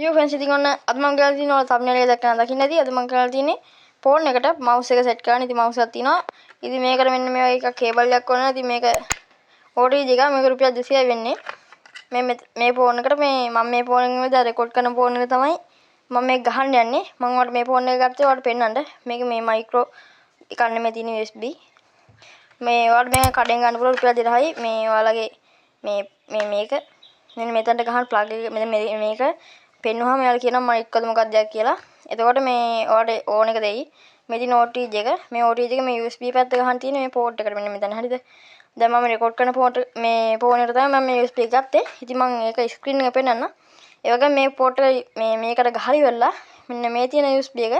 යෝ ෆ්‍රෙන්ඩ්ස් ඉතින් ඔන්න අද මම කරලා තියෙනවා thumbnail එක දැක්කම දකින්න ඇති. අද මම කරලා තියෙන්නේ ෆෝන් එකට mouse එක set කරන්න. ඉතින් mouse එකක් තියෙනවා. ඉතින් මේකට මෙන්න මේ වගේ එකක් කේබල් එකක් ඕන. ඉතින් මේක OTG එක මේක රුපියල් 200යි වෙන්නේ. මේ ෆෝන් එකට මම මේ ෆෝන් එකෙන් විතර රෙකෝඩ් කරන ෆෝන් එක තමයි මම මේක ගහන්න යන්නේ. මම ඔයාලට මේ ෆෝන් එක ගත්තේ ඔයාලට පෙන්නන්න. මේක මේ මයික්‍රෝ එකක් නෙමෙයි තියෙන USB. මේ ඔයාලට මේක කඩෙන් ගන්න පුළුවන් රුපියල් 2000යි. මේ ඔයාලගේ මේක මෙන්න මෙතනට ගහන ප්ලග් එක මෙන්න මේක පෙන්නුවාම එයාලා කියනවා මම එක්කද මොකක්ද කියලා. එතකොට මේ ඔයාලට ඕන එක දෙයි. මේ තියෙන OTG එක. මේ OTG එක මේ USB පැත්ත ගහන්න තියෙන මේ පෝට් එකට මෙන්න මෙතන හරිද? දැන් මම රෙකෝඩ් කරන මේ ෆෝන් එකට තමයි මම මේ USB එක ගත්තේ. ඉතින් මම ඒක ස්ක්‍රීන් එක පෙන්නන්න. ඒ වගේම මේ පෝට් එක මේකට ගහලා ඉවරලා මෙන්න මේ තියෙන USB එක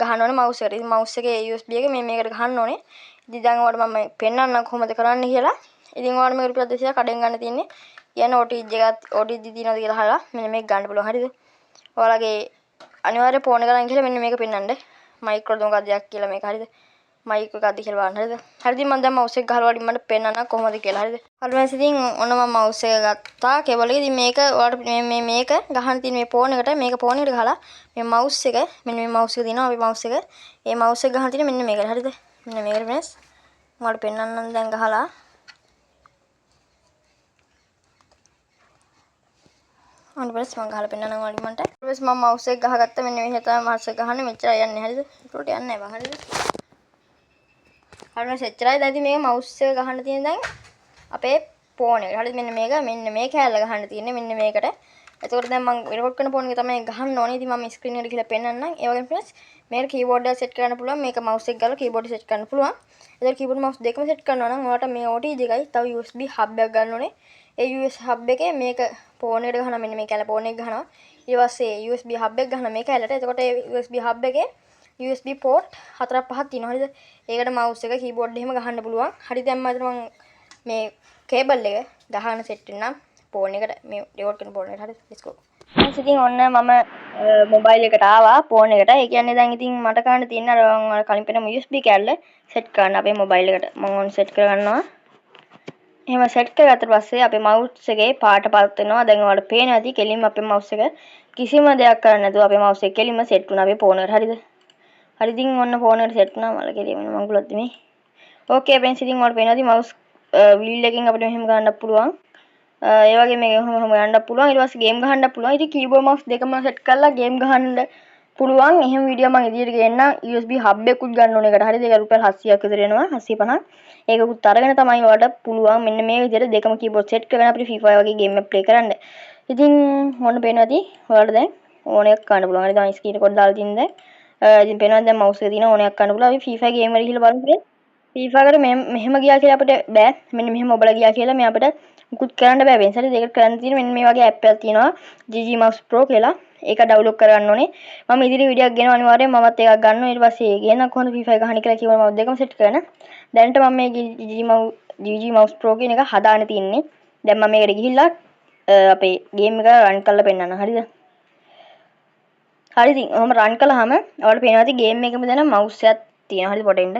ගහන්න ඕනේ mouse එකට. ඉතින් mouse එකේ USB එක මේකට ගහන්න ඕනේ. ඉතින් දැන් ඔයාලට මම පෙන්නන්නම් කොහොමද කරන්න කියලා. ඉතින් ඔයාලට මේක රුපියල් 200ක් කඩෙන් ගන්න තියෙන්නේ. යන OTG එකත් OTG දිනනද කියලා අහලා මෙන්න මේක ගන්න පුළුවන් හරිද? ඔයාලගේ අනිවාර්ය ෆෝන් එක ගන්න කියලා මෙන්න මේක පෙන්නන්න. මයික්‍රෝ මොකක්ද කියලා මේක හරිද? මයික්‍රෝ එකක්ද කියලා බලන්න හරිද? හරිද මම දැන් mouse එක ගහලා වඩින් මට පෙන්නන්න කොහොමද කියලා හරිද? හරිද ඉතින් ඔන්න මම mouse එක ගත්තා කේබල් එක. ඉතින් මේක ඔයාලට මේක ගහන්න තියෙන මේ ෆෝන් එකට මේක ෆෝන් එකට ගහලා මේ mouse එක මෙන්න මේ mouse එක දිනවා අපි mouse එක. මේ mouse එක ගහන්න තියෙන මෙන්න මේකට හරිද? මෙන්න මේකට friends. මම ඔයාලට පෙන්නන්නම් දැන් ගහලා. අනිවාර්යයෙන්ම මම ගහලා පෙන්නනවා වලින් මන්ට. ඊට පස්සේ මම mouse එක ගහගත්තා. මෙන්න මෙහෙ තමයි mouse එක ගහන්නේ. මෙච්චරයි යන්නේ හරිද? ඒකට යන්නේ නැහැ බා හරිද? හරිද එච්චරයි. දැන් ඉතින් මේක mouse එක ගහන්න තියෙන දැන් අපේ ෆෝන් එකට. හරිද? මෙන්න මේ කෑල්ල ගහන්න තියෙන්නේ මෙන්න මේකට. එතකොට දැන් මම රෙකෝඩ් කරන ෆෝන් එක තමයි ගහන්න ඕනේ. ඉතින් මම ස්ක්‍රීන් එකට ගිහලා පෙන්නන්නම්. ඒ වගේම friends මේක කීබෝඩ් එක සෙට් කරන්න පුළුවන්. මේක mouse එක ගාලා කීබෝඩ් එක සෙට් කරන්න පුළුවන්. එතකොට කීබෝඩ් mouse දෙකම සෙට් කරනවා නම් ඔයාලට මේ OTG එකයි තව USB hub එකක් ගන්න ඕනේ. ඒ USB hub එකේ මේක ෆෝන් එකට ගහනවා මෙන්න මේ කැල ෆෝන් එක ගහනවා. ඊට පස්සේ USB hub එක ගහනවා මේ කැලට. එතකොට ඒ USB hub එකේ USB port 4-5ක් තියෙනවා. හරිද? ඒකට mouse එක keyboard එහෙම ගහන්න පුළුවන්. හරි දැන් මම මේ කේබල් එක ගහන සෙට් වෙනනම් ෆෝන් එකට මේ රෙකෝඩ් කරන ෆෝන් එකට. හරිද? let's go. ඉතින් ඔන්න මම මොබයිල් එකට ආවා ෆෝන් එකට. ඒ කියන්නේ දැන් ඉතින් මට කරන්න තියෙන අර කලින් පෙන්නම USB කැල්ල සෙට් කරන්න අපේ මොබයිල් එකට. මම ඔන්න සෙට් කරගන්නවා. එහෙම සෙට් කරගත්තට පස්සේ අපේ mouse එකේ පාට පත් වෙනවා. දැන් ඔයාලට පේනවා ඇති කෙලින්ම අපේ mouse එක කිසිම දෙයක් කරන්න නැතුව අපේ mouse එක කෙලින්ම සෙට් වුණා අපේ ෆෝන් එකට. හරිද? හරි ඉතින් ඔන්න ෆෝන් එකට සෙට් වුණා. මල කෙලින්ම මංගුලත් මේ. ඕකේ friends ඉතින් ඔයාලට පේනවා ඇති mouse wheel එකකින් අපිට මෙහෙම ගන්නත් පුළුවන්. ඒ වගේ මේක එහෙම යන්නත් පුළුවන්. ඊට පස්සේ ගේම් ගහන්නත් පුළුවන්. ඉතින් keyboard mouse දෙකම සෙට් කරලා ගේම් ගහන්න පුළුවන්. එහෙම වීඩියෝ මම ඉදිරියට ගේන්නම්. USB hub එකකුත් ගන්න ඕන එකට. හරිද? ඒක රුපියල් 700ක් විතර එනවා. 750ක්. ඒකකුත් අරගෙන තමයි ඔයාලට පුළුවන් මෙන්න මේ විදිහට දෙකම keyboard set කරගෙන අපිට Free Fire වගේ ගේම් එකක් play කරන්න. ඉතින් ඔන්න පේනවා ඇති ඔයාලට දැන් ඕන එකක් ගන්න පුළුවන්. හරිද? මම ස්ක්‍රීන් රෙකෝඩ් දාලා තින්නේ දැන්. ඉතින් පේනවා දැන් mouse එක තියෙන ඕන එකක් ගන්න පුළුවන්. අපි Free Fire ගේම් වල ගිහලා බලමු. Free Fire එකට මෙහෙම ගියා කියලා අපිට බෑ. මෙන්න මෙහෙම ඔබලා ගියා කියලා මේ අපිට මුකුත් කරන්න බෑ වෙනස. හරිද? ඒකට කරන්න තියෙන්නේ මෙන්න මේ වගේ app එකක් තියෙනවා. GG Mouse Pro කියලා. ඒක ඩවුන්ලෝඩ් කරගන්න ඕනේ. මම ඉදිරි වීඩියෝ එකක් ගෙනවා අනිවාර්යෙන් මමත් ඒකක් ගන්නවා. ඊට පස්සේ ගේන කොහොමද Free Fire ගහන්නේ කියලා කිව්වම මම දෙකම සෙට් කරගෙන දැනට මම මේ GG Mouse Pro කියන එක හදාන්න තියෙන්නේ. දැන් මම මේකට ගිහිල්ලා අපේ ගේම් එක රන් කරලා පෙන්නන්න. හරිද? හරි ඉතින් ඔහොම රන් කළාම ඔයාලට පේනවා ඇති ගේම් එකෙම දැන් mouse එකක් තියෙනවා. හරිද? පොඩෙන්ද.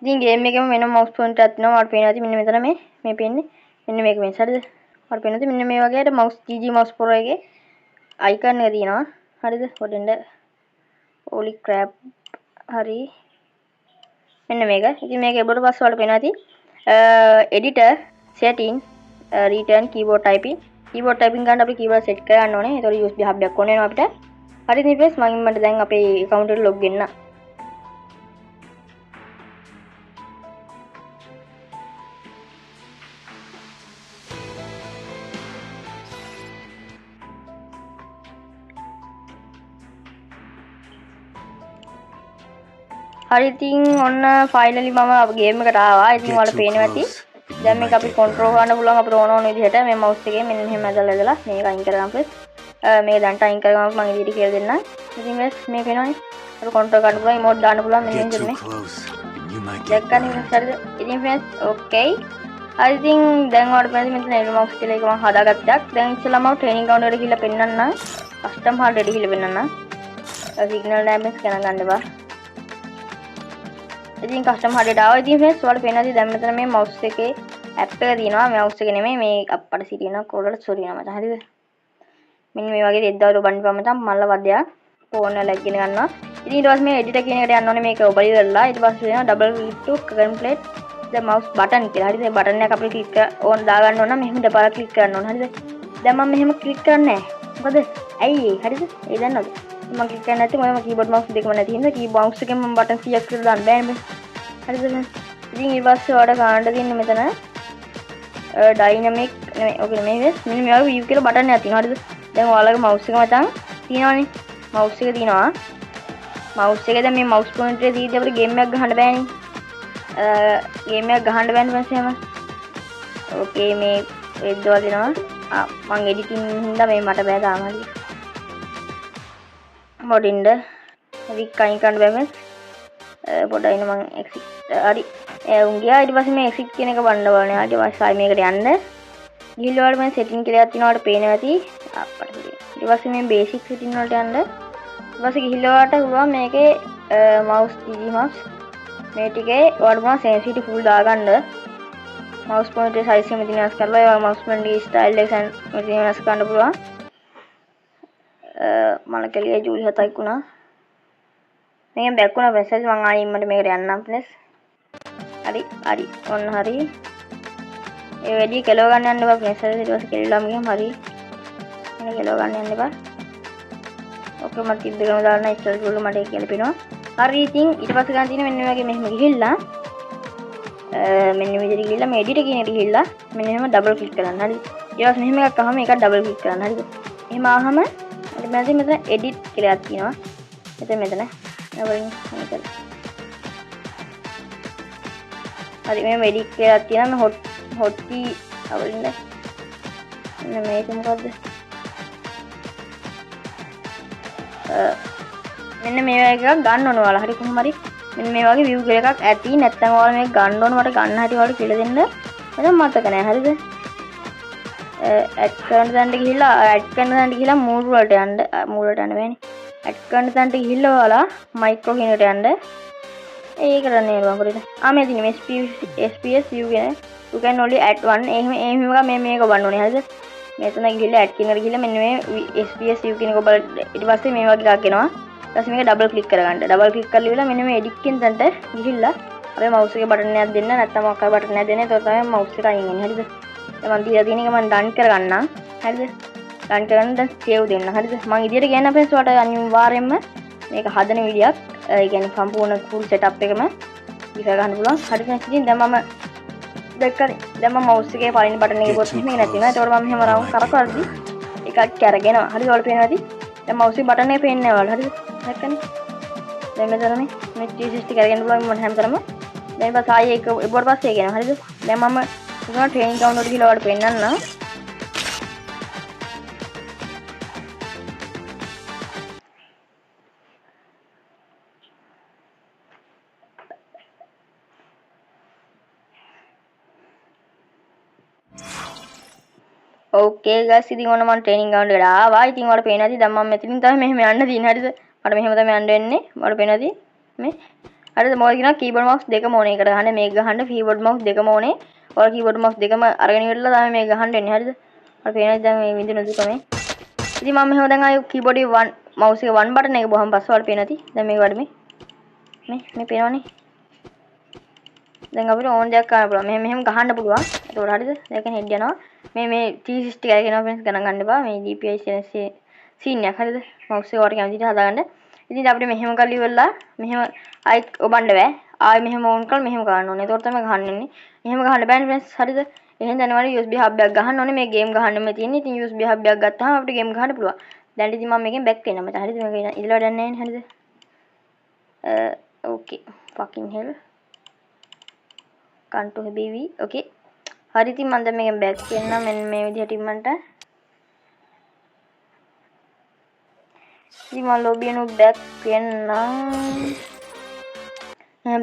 ඉතින් ගේම් එකෙම වෙන mouse point එකක් තියෙනවා. ඔයාලට පේනවා ඇති මෙන්න මෙතන මේ පේන්නේ. මෙන්න මේක වෙනස. හරිද? ඔයාලට පේනවා ඇති මෙන්න මේ වගේ mouse GG Mouse Pro එකේ icon එක තියෙනවා. හරිද? පොඩෙන්ද. holy crap. හරි. මෙන්න මේක. ඉතින් මේක එබට පස්සේ ඔයාලට පේනවා ඇති editor setting return keyboard typing ගන්න අපි keyboard set කරගන්න ඕනේ. ඒතකොට USB hub එකක් ඕනේ වෙනවා අපිට. හරි ඉතින් friends මම දැන් අපේ account එකට log වෙන්න. හරි ඉතින් ඔන්න finally මම ගේම් එකට ආවා. ඉතින් ඔයාලට පේනවා ඇති දැන් මේක අපි control කරන්න පුළුවන් අපිට ඕන විදිහට මේ mouse එකේ මෙන්න මෙහෙම ඇදලා මේක අයින් කරගන්න friends. මේක දැන්ට අයින් කරගම මම ඉදිරියට කියලා දෙන්නම්. ඉතින් friends මේ පේනවනේ. අපිට control කරන්න පුළුවන් emote දාන්න පුළුවන් මෙන්න මේ විදිහට දැක්කනේ හරිද? ඉතින් friends okay. හරි ඉතින් දැන් ඔයාලට පේනවා මෙතන එන mouse කියලා එක මම හදාගත්තා. දැන් ඉස්සෙල්ලා මම training ground එකට ගිහලා පෙන්නන්නම්. custom hard එකට ගිහලා පෙන්නන්නම්. signal damage ගණන් ගන්න බා. ඉතින් කස්ටම් හඩේට ආවා. ඉතින් friends ඔයාලට පේනවා ඇති දැන් මෙතන මේ mouse එකේ app එක තියෙනවා. mouse එක නෙමෙයි මේ අප්පට සිටින කොල්ලට සොරිනවා මචං. හරිද? මෙන්න මේ වගේ දෙද්දාවරු බන්පම තමයි මල්ල වදයක් ෆෝන් වල ලැග්ගෙන ගන්නවා. ඉතින් ඊට පස්සේ මේ එඩිටර් කියන එකට යන්න ඕනේ මේක ඔබ ඉවරලා. ඊට පස්සේ වෙනවා double click to complete the mouse button කියලා. හරිද? බටන් එක අපිට ක්ලික් ඕන දා ගන්න ඕන නම් මෙහෙම දෙපාරක් ක්ලික් කරන්න ඕන. හරිද? දැන් මම මෙහෙම ක්ලික් කරන්නේ නැහැ. මොකද? ඇයි ඒ? හරිද? ඒ දන්නවද? මම ක්ලික් කරන්නේ නැත්නම් මම keyboard mouse දෙකම නැති හින්දා keyboard mouse එකෙන් මම බටන් 100ක් විතර දාන්න බෑනේ. හරිද? ඉතින් ඊට පස්සේ ඔයාලට ගන්න දෙන්නේ මෙතන dynamic නෙමෙයි. ඔක නෙමෙයි වෙස්. මෙන්න මේ වගේ view කියලා බටන් එකක් තියෙනවා. හරිද? දැන් ඔයාලගේ mouse එක මතන් තියෙනවනේ. mouse එක තියෙනවා. mouse එකේ දැන් මේ mouse pointer එක දීදී අපිට game එකක් ගහන්න බෑනේ. game එකක් ගහන්න බෑනේ පස්සේ හැම. ඕකේ මේ එද්දවල දෙනවා. මම editing හින්දා මේ මට බෑ තාම හරි. මොඩින්ද රික් කයින් කරන්න බෑ මස්. පොඩ්ඩක් ඉන්න මම exit හරි. උන් ගියා ඊට පස්සේ මේ exit කියන එක වන්න ඕනේ. ඊට පස්සේ ආයි මේකට යන්න. ගිහිල්ලා වල මම setting කියලා එකක් තියෙනවා. ඔයාලට පේනවා ඇති. අප්පට හරි. ඊට පස්සේ මේ basic setting වලට යන්න. ඊට පස්සේ ගිහිල්ලා ඔයාලට පුළුවන් මේකේ mouse dg mouse මේ ටිකේ ඔයාලට පුළුවන් sensitivity full දාගන්න. mouse pointer size එක මෙතන වෙනස් කරලා ඒ mouse pointer style එක මෙතන වෙනස් කරන්න පුළුවන්. මල කෙලිය ජූලි 7ක් වුණා. මේකෙන් බැක් වුණා ප්‍රෙසස් මම ආයෙ ඉන්නට මේකට යන්නම් ප්ලස්. හරි හරි ඔන්න හරි. ඒ වැඩි කෙලව ගන්න යන්න එපා ප්‍රෙසස් ඊට පස්සේ කෙලිලාම ගියම හරි. එනේ කෙලව ගන්න යන්න එපා. ඔකේ මම තිබ් දෙකම දාන්න ඉස්සෙල් ගොල්ලෝ මට ඒක ගැලපෙනවා. හරි ඉතින් ඊට පස්සේ ගන්න තියෙන මෙන්න මේ වගේ මෙහෙම ගිහිල්ලා මෙන්න මේ විදිහට ගිහිල්ලා මේ එඩිට් කියන එකට ගිහිල්ලා මෙන්න මෙහෙම ඩබල් ක්ලික් කරන්න. හරි. ඊට පස්සේ මෙහෙම එකක් අහම ඒකත් ඩබල් ක්ලික් කරන්න. හරිද? එහෙම ආවම ඊට පස්සේ මෙතන එඩිට් කියලා එකක් තියෙනවා. මෙතන නවලින් මේක. හරි මේ එඩිට් කියලා එකක් තියෙනවා. මේ හොට්ටි අවලින්ද. මෙන්න මේක මොකද්ද? මෙන්න මේ වගේ එකක් ගන්න ඕන ඔයාලා. හරි කොහොම හරි මෙන්න මේ වගේ view එකක් ඇති. නැත්නම් ඔයාලා මේක ගන්න ඕන මට ගන්න හැටි ඔයාලට කියලා දෙන්න. මට මතක නෑ. හරිද? ඇඩ් කරන තැනට ගිහිල්ලා මූල් වලට යන්න. මූල් වලට යන්න බෑනේ. ඇඩ් කරන තැනට ගිහිල්ලා ඔයාලා මයික්‍රෝ කියන එකට යන්න. ඒක කරන්නේ නේද අපිට. මේ තියෙන SPS view කියන you can only add one. එහෙම මේක ගන්න ඕනේ. හරිද? මෙතන ගිහිල්ලා ඇඩ් කියන එකට ගිහිල්ලා මෙන්න මේ SPS view කියන එක ඔබලා ඊට පස්සේ මේ වගේ එකක් එනවා. ඊට පස්සේ මේක ඩබල් ක්ලික් කරගන්න. ඩබල් ක්ලික් කරලා ඉවරලා මෙන්න මේ edit කියන තැනට ගිහිල්ලා අපේ mouse එකේ බටන් එකක් දෙන්න. නැත්නම් මොකක් හරි බටන් එකක් දෙන්න. ඒක තමයි mouse එක අයින් වෙන්නේ. හරිද? දැන් මම දීලා තියෙන එක මම ඩන් කරගන්නම්. හරිද? ඩන් කරගන්න දැන් save දෙන්න. හරිද? මම ඉදිරියට ගියන අපේ ඔයාලට අනිවාර්යයෙන්ම මේක හදන වීඩියෝක් ඒ කියන්නේ සම්පූර්ණ full setup එකම ඉස්සර ගන්න පුළුවන්. හරිද? ඉතින් දැන් මම දැක්කනේ. දැන් මම mouse එකේ පළවෙනි බටන් එකේ පොත් මේක නැති වෙනවා. ඒතකොට මම මෙහෙම රවුම් කරකවද්දි එකක් කැරගෙනවා. හරිද? ඔයාලට පේනවා ඇති. දැන් mouse එකේ බටන් එක පේන්නේ නැහැ ඔයාලට. හරිද? දැක්කනේ. දැන් මෙතන මේ 360 කරගෙන බලමු මම හැමතරම. දැන් ඊපස්සේ ආයේ ඒක ඉබ්බට පස්සේ කියනවා. හරිද? දැන් මම ඉතින් ට්‍රේනින් ග්‍රවුන්ඩ් වලට ගිහලා ඔයාලට පෙන්නන්න. ඕකේ ගයිස් ඉතින් ඔන්න මම ට්‍රේනින් ග්‍රවුන්ඩ් එකට ආවා. ඉතින් ඔයාලට පේනවා ඇති දැන් මම මෙතනින් තමයි මෙහෙම යන්න තියෙන්නේ. හරිද? මට මෙහෙම තමයි යන්න වෙන්නේ. ඔයාලට පේනවා ඇති මේ. හරිද? මොකද කියනවා keyboard mouse දෙකම ඕනේ. ඒකට ගහන්න මේක ගහන්න keyboard mouse දෙකම ඕනේ. ඔයාලා keyboard mouse දෙකම අරගෙන ඉවරලා තමයි මේක ගහන්න වෙන්නේ. හරිද? ඔයාලට පේනවා දැන් මේ විඳින දුක මේ. ඉතින් මම මෙහෙම දැන් ආයේ keyboard එකේ mouse එකේ one button එක බොහම පස්සේ ඔයාලට පේනවා ඇති. දැන් මේක වඩ මේ පේනවනේ. දැන් අපිට ඕන දෙයක් කරන්න පුළුවන්. මෙහෙම ගහන්න පුළුවන්. ඒකෝර හරිද? දැන් හෙඩ් යනවා. මේ 360 එකයි කියනවා फ्रेंड्स ගණන් ගන්න එපා. මේ DPI scene එකක් හරිද? mouse එක ඔයාලට කැමති විදිහට හදාගන්න. ඉතින් අපිට මෙහෙම කරලා ඉවරලා මෙහෙම ආයි ඔබන්න බෑ. ආයි මෙහෙම ඕන් කරලා මෙහෙම ගන්න ඕනේ. ඒකෝර තමයි ගහන්න වෙන්නේ. මෙහෙම ගහන්න බෑනේ फ्रेंड्स හරිද? එහෙනම් දැනවල USB hub එකක් ගහන්න ඕනේ. මේ game ගහන්නම තියෙන්නේ. ඉතින් USB hub එකක් ගත්තාම අපිට game ගහන්න පුළුවන්. දැන් ඉතින් මම මේකෙන් back වෙනවා මට. හරිද? මේක ඉඳලා වැඩක් නැහැ නේ. හරිද? okay fucking hell can't to baby okay හරි ඉතින් මම දැන් මේකෙන් බෑක් වෙන්න මෙන්න මේ විදිහට ඉන්නට ඉතින් මම ලොබි එනු බෑක් වෙන්න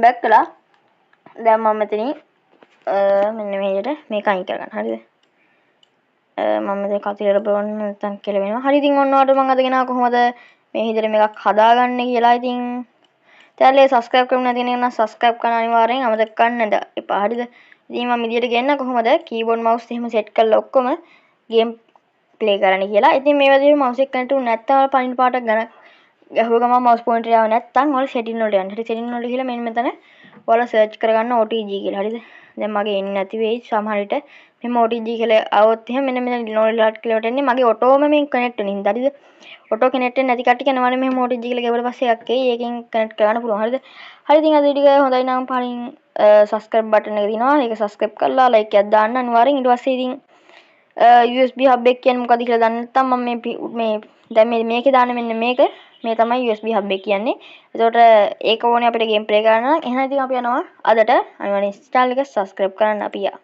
බෑක් කළා දැන් මම මෙතනින් මෙන්න මේ විදිහට මේක අයින් කරගන්න හරිද මම මෙතන කතිරේ බලන්න නැත්නම් කියලා වෙනවා හරි ඉතින් ඔන්න ඔයාලට මම අද ගෙනාවා කොහොමද මේ විදිහට මේකක් හදාගන්නේ කියලා ඉතින් channel එක subscribe කරන්න නැති කෙනෙක් නම් subscribe කරන්න අනිවාර්යෙන් අමතක කරන්න එපා හරිද ඉතින් මම විදියට ගන්න කොහොමද keyboard mouse එහෙම set කරලා ඔක්කොම game ප්ලේ කරන්න කියලා. ඉතින් මේ විදිහට mouse එක කනෙක්ට් වුනේ නැත්නම් පයින් පාට ගන්න ගහුව ගමන් mouse pointer එක ආව නැත්නම් ඔයාලා setting වලට යන්න. හරි setting වලට ගිහලා මෙන්න මෙතන ඔයාලා search කරගන්න OTG කියලා. හරිද? දැන් මගේ එන්නේ නැති වෙයි සමහර විට. මෙහෙම OTG කියලා આવොත් එහෙනම් මෙන්න මෙතන download කියලාට එන්නේ මගේ ඔටෝම මේ කනෙක්ට් වෙන හින්දා. හරිද? ඔටෝ කනෙක්ට් වෙන්නේ නැති කට්ටිය යනවනේ මෙහෙම OTG කියලා ගැවුවට පස්සේ එකක් එයි. ඒකෙන් කනෙක්ට් කරගන්න පුළුවන්. හරිද? හරි ඉතින් අද වීඩියෝ එක හොඳයි නම් පරින් subscribe button එක දිනවා. ඒක subscribe කරලා like එකක් දාන්න අනිවාර්යෙන්. ඊට පස්සේ ඉතින් USB hub එක කියන්නේ මොකද්ද කියලා දන්නේ නැත්නම් මම මේ දැන් මේකේ දාන්නේ මෙන්න මේක. මේ තමයි USB hub එක කියන්නේ. එතකොට ඒක ඕනේ අපිට game play කරන්න නම්. එහෙනම් ඉතින් අපි යනවා අදට අනිවාර්යෙන් channel එක subscribe කරන්න අපි යා.